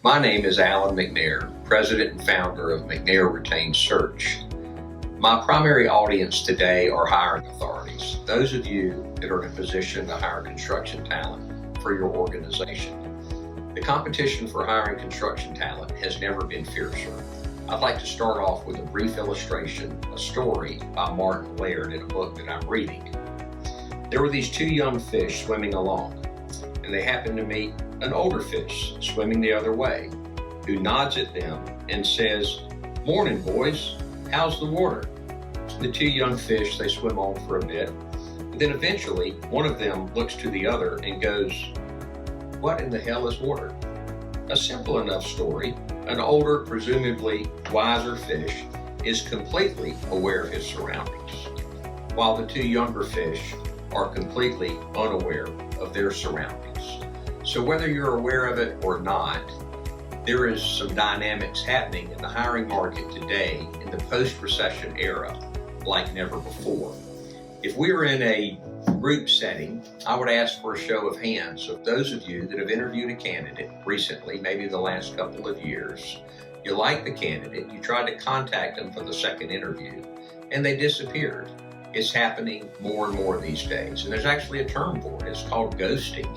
My name is Alan MacNair, President and founder of MacNair Retained Search. My primary audience today are hiring authorities, those of you that are in a position to hire construction talent for your organization. The competition for hiring construction talent has never been fiercer. I'd like to start off with a brief illustration, a story by Martin Laird in a book that I'm reading. There were these two young fish swimming along, and they happened to meet an older fish swimming the other way, who nods at them and says, "Morning, boys, how's the water?" So the two young fish, they swim on for a bit, but then eventually one of them looks to the other and goes, "What in the hell is water?" A simple enough story. An older, presumably wiser fish is completely aware of his surroundings, while the two younger fish are completely unaware of their surroundings. So whether you're aware of it or not, there is some dynamics happening in the hiring market today in the post-recession era like never before. If we were in a group setting, I would ask for a show of hands of those of you that have interviewed a candidate recently, maybe the last couple of years. You like the candidate, you tried to contact them for the second interview, and they disappeared. It's happening more and more these days, and there's actually a term for it. It's called ghosting.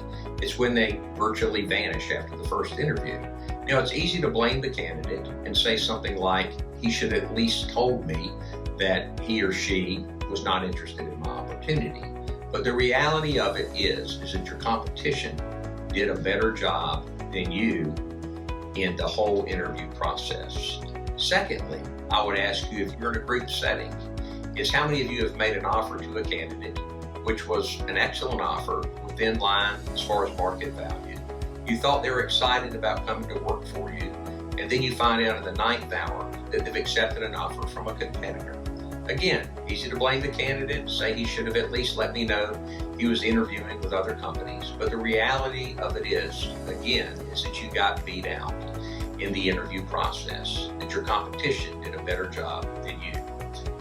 It's when they virtually vanish after the first interview. Now, it's easy to blame the candidate and say something like, "He should at least told me that he or she was not interested in my opportunity." But the reality of it is that your competition did a better job than you in the whole interview process. Secondly, I would ask you, if you're in a group setting, is how many of you have made an offer to a candidate, which was an excellent offer within line as far as market value. You thought they were excited about coming to work for you, and then you find out in the ninth hour that they've accepted an offer from a competitor. Again, easy to blame the candidate, say he should have at least let me know he was interviewing with other companies. But the reality of it is, again, is that you got beat out in the interview process, that your competition did a better job than you.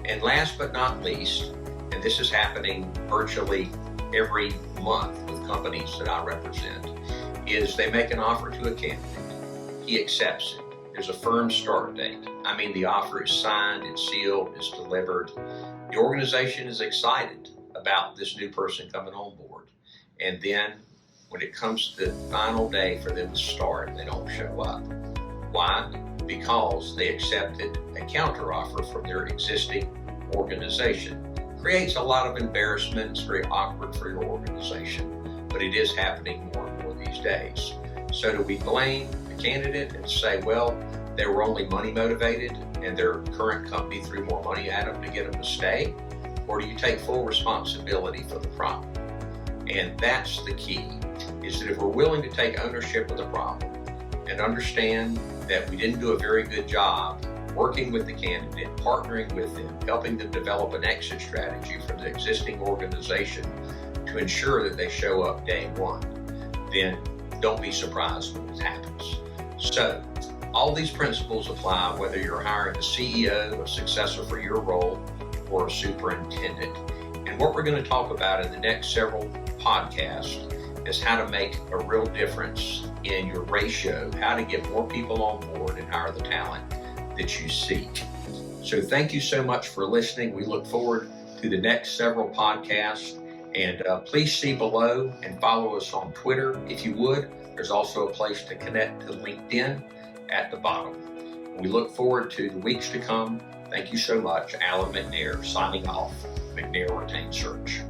And last but not least, and this is happening virtually every month with companies that I represent, is they make an offer to a candidate. He accepts it. There's a firm start date. I mean, the offer is signed, it's sealed, it's delivered. The organization is excited about this new person coming on board. And then when it comes to the final day for them to start, they don't show up. Why? Because they accepted a counteroffer from their existing organization. Creates a lot of embarrassment. It's very awkward for your organization, but it is happening more and more these days. So do we blame the candidate and say, well, they were only money motivated and their current company threw more money at them to get them to stay? Or do you take full responsibility for the problem? And that's the key, is that if we're willing to take ownership of the problem and understand that we didn't do a very good job working with the candidate, partnering with them, helping them develop an exit strategy from the existing organization to ensure that they show up day one, then don't be surprised when it happens. So, all these principles apply whether you're hiring a CEO, a successor for your role, or a superintendent. And what we're going to talk about in the next several podcasts is how to make a real difference in your ratio, how to get more people on board and hire the talent that you seek. So thank you so much for listening. We look forward to the next several podcasts, and please see below and follow us on Twitter if you would. There's also a place to connect to LinkedIn at the bottom. We look forward to the weeks to come. Thank you so much. Alan MacNair signing off, MacNair Retained Search.